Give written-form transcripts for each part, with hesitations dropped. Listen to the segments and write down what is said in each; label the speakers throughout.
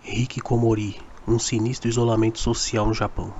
Speaker 1: Hikikomori, um sinistro isolamento social no Japão.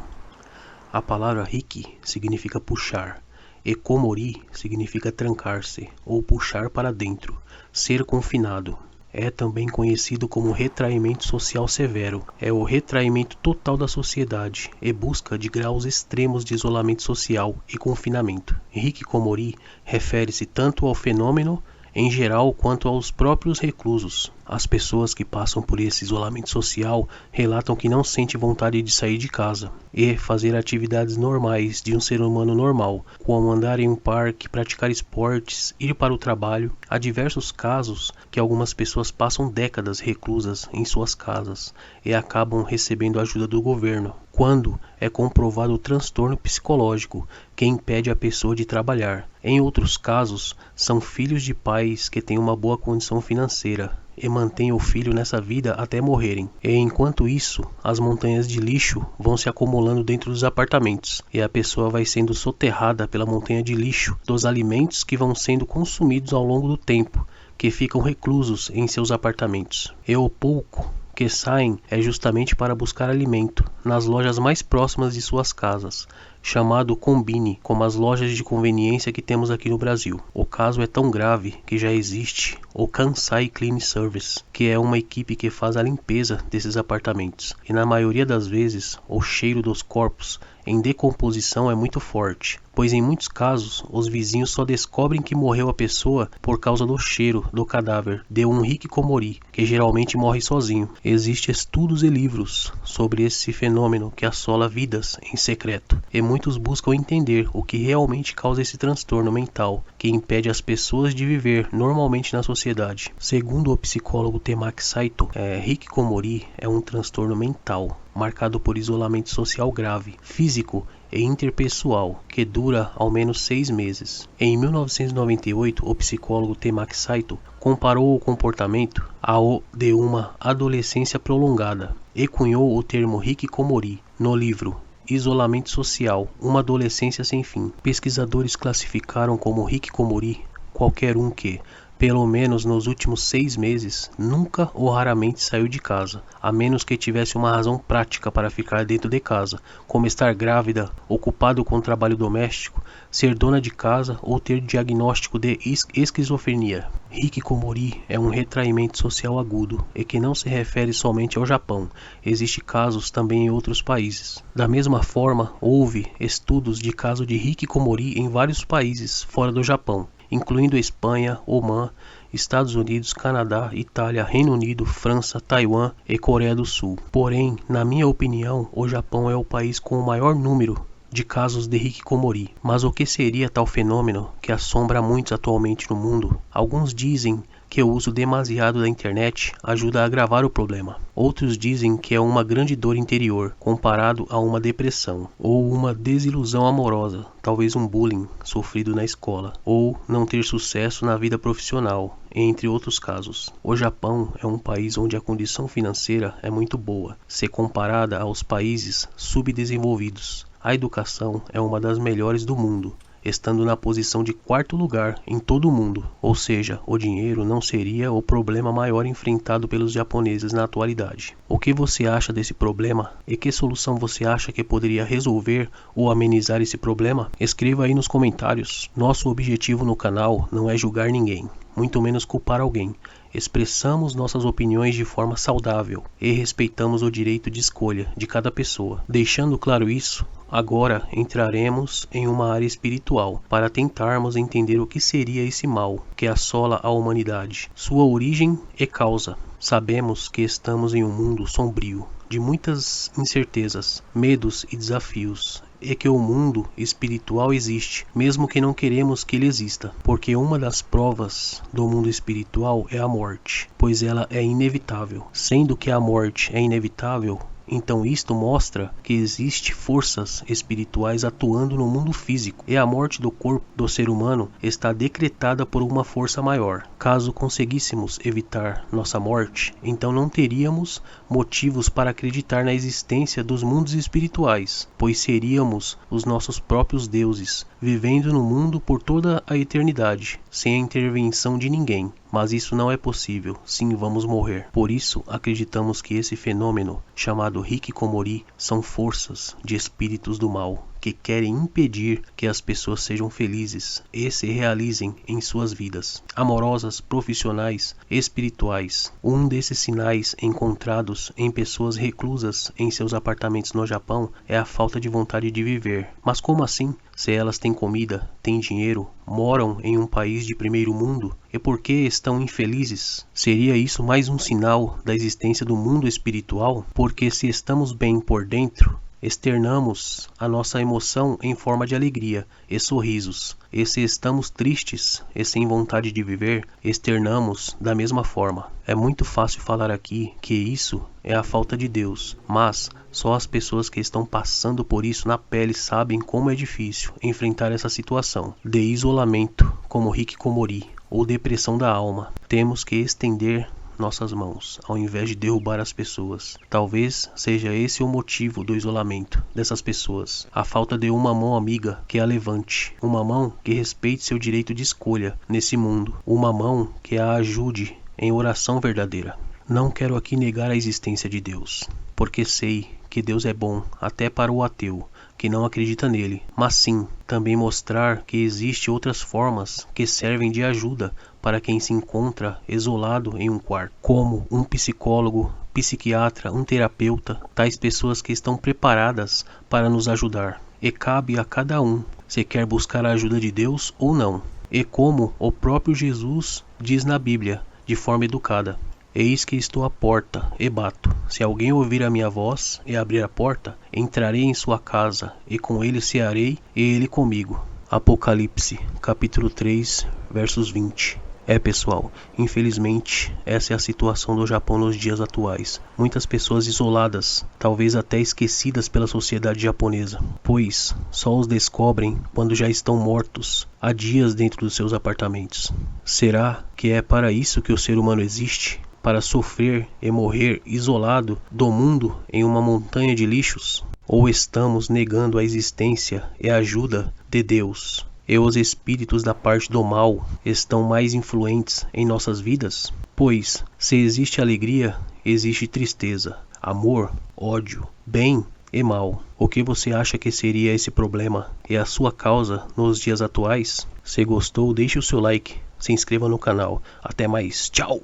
Speaker 1: A palavra hiki significa puxar, e komori significa trancar-se ou puxar para dentro, ser confinado. É também conhecido como retraimento social severo. É o retraimento total da sociedade e busca de graus extremos de isolamento social e confinamento. Hikikomori refere-se tanto ao fenômeno em geral quanto aos próprios reclusos. As pessoas que passam por esse isolamento social relatam que não sentem vontade de sair de casa e fazer atividades normais de um ser humano normal, como andar em um parque, praticar esportes, ir para o trabalho. Há diversos casos que algumas pessoas passam décadas reclusas em suas casas e acabam recebendo ajuda do governo, quando é comprovado o transtorno psicológico que impede a pessoa de trabalhar. Em outros casos, são filhos de pais que têm uma boa condição financeira e mantêm o filho nessa vida até morrerem. E enquanto isso, as montanhas de lixo vão se acumulando dentro dos apartamentos e a pessoa vai sendo soterrada pela montanha de lixo dos alimentos que vão sendo consumidos ao longo do tempo, que ficam reclusos em seus apartamentos. E o pouco que saem é justamente para buscar alimento nas lojas mais próximas de suas casas, chamado combine, como as lojas de conveniência que temos aqui no Brasil. O caso é tão grave que já existe o Kansai Clean Service, que é uma equipe que faz a limpeza desses apartamentos. E na maioria das vezes, o cheiro dos corpos em decomposição é muito forte, pois em muitos casos os vizinhos só descobrem que morreu a pessoa por causa do cheiro do cadáver de um hikikomori, que geralmente morre sozinho. Existem estudos e livros sobre esse fenômeno que assola vidas em secreto, e muitos buscam entender o que realmente causa esse transtorno mental que impede as pessoas de viver normalmente na sociedade. Segundo o psicólogo Temaki Saito, hikikomori é um transtorno mental marcado por isolamento social grave, físico e interpessoal, que dura ao menos 6 meses. Em 1998, o psicólogo Temaki Saito comparou o comportamento ao de uma adolescência prolongada e cunhou o termo hikikomori no livro Isolamento Social, uma adolescência sem fim. Pesquisadores classificaram como hikikomori qualquer um que, pelo menos nos últimos 6 meses, nunca ou raramente saiu de casa, a menos que tivesse uma razão prática para ficar dentro de casa, como estar grávida, ocupado com trabalho doméstico, ser dona de casa ou ter diagnóstico de esquizofrenia. Hikikomori é um retraimento social agudo e que não se refere somente ao Japão. Existem casos também em outros países. Da mesma forma, houve estudos de caso de hikikomori em vários países fora do Japão, incluindo Espanha, Omã, Estados Unidos, Canadá, Itália, Reino Unido, França, Taiwan e Coreia do Sul. Porém, na minha opinião, o Japão é o país com o maior número de casos de hikikomori. Mas o que seria tal fenômeno que assombra muitos atualmente no mundo? Alguns dizem que o uso demasiado da internet ajuda a agravar o problema. Outros dizem que é uma grande dor interior, comparado a uma depressão, ou uma desilusão amorosa, talvez um bullying sofrido na escola, ou não ter sucesso na vida profissional, entre outros casos. O Japão é um país onde a condição financeira é muito boa, se comparada aos países subdesenvolvidos. A educação é uma das melhores do mundo, estando na posição de 4º lugar em todo o mundo, ou seja, o dinheiro não seria o problema maior enfrentado pelos japoneses na atualidade. O que você acha desse problema e que solução você acha que poderia resolver ou amenizar esse problema? Escreva aí nos comentários. Nosso objetivo no canal não é julgar ninguém, muito menos culpar alguém. Expressamos nossas opiniões de forma saudável e respeitamos o direito de escolha de cada pessoa. Deixando claro isso, agora entraremos em uma área espiritual para tentarmos entender o que seria esse mal que assola a humanidade, sua origem e causa. Sabemos que estamos em um mundo sombrio, de muitas incertezas, medos e desafios, e que o mundo espiritual existe, mesmo que não queremos que ele exista, porque uma das provas do mundo espiritual é a morte, pois ela é inevitável. Sendo que a morte é inevitável, então isto mostra que existe forças espirituais atuando no mundo físico, e a morte do corpo do ser humano está decretada por uma força maior. Caso conseguíssemos evitar nossa morte, então não teríamos motivos para acreditar na existência dos mundos espirituais, pois seríamos os nossos próprios deuses, vivendo no mundo por toda a eternidade, sem a intervenção de ninguém. mas isso não é possível, sim, vamos morrer. Por isso, acreditamos que esse fenômeno, chamado hikikomori, são forças de espíritos do mal, que querem impedir que as pessoas sejam felizes e se realizem em suas vidas, amorosas, profissionais, espirituais. Um desses sinais encontrados em pessoas reclusas em seus apartamentos no Japão é a falta de vontade de viver. Mas como assim? Se elas têm comida, têm dinheiro, moram em um país de primeiro mundo, e por que estão infelizes? Seria isso mais um sinal da existência do mundo espiritual? Porque se estamos bem por dentro, externamos a nossa emoção em forma de alegria e sorrisos. E se estamos tristes e sem vontade de viver, externamos da mesma forma. É muito fácil falar aqui que isso é a falta de Deus, mas só as pessoas que estão passando por isso na pele sabem como é difícil enfrentar essa situação de isolamento, como hikikomori ou depressão da alma. Temos que estender nossas mãos, ao invés de derrubar as pessoas. Talvez seja esse o motivo do isolamento dessas pessoas. A falta de uma mão amiga que a levante. Uma mão que respeite seu direito de escolha nesse mundo. Uma mão que a ajude em oração verdadeira. Não quero aqui negar a existência de Deus, porque sei que Deus é bom até para o ateu que não acredita nele, mas sim também mostrar que existem outras formas que servem de ajuda para quem se encontra isolado em um quarto, como um psicólogo, psiquiatra, um terapeuta, tais pessoas que estão preparadas para nos ajudar. E cabe a cada um se quer buscar a ajuda de Deus ou não. E como o próprio Jesus diz na Bíblia, de forma educada: eis que estou à porta e bato. Se alguém ouvir a minha voz e abrir a porta, entrarei em sua casa, e com ele cearei, e ele comigo. Apocalipse, capítulo 3, versos 20. Pessoal, infelizmente, essa é a situação do Japão nos dias atuais. Muitas pessoas isoladas, talvez até esquecidas pela sociedade japonesa, pois só os descobrem quando já estão mortos, há dias dentro dos seus apartamentos. Será que é para isso que o ser humano existe? Para sofrer e morrer isolado do mundo em uma montanha de lixos? Ou estamos negando a existência e a ajuda de Deus? E os espíritos da parte do mal estão mais influentes em nossas vidas? Pois, se existe alegria, existe tristeza, amor, ódio, bem e mal. O que você acha que seria esse problema e a sua causa nos dias atuais? Se gostou, deixe o seu like, se inscreva no canal. Até mais, tchau!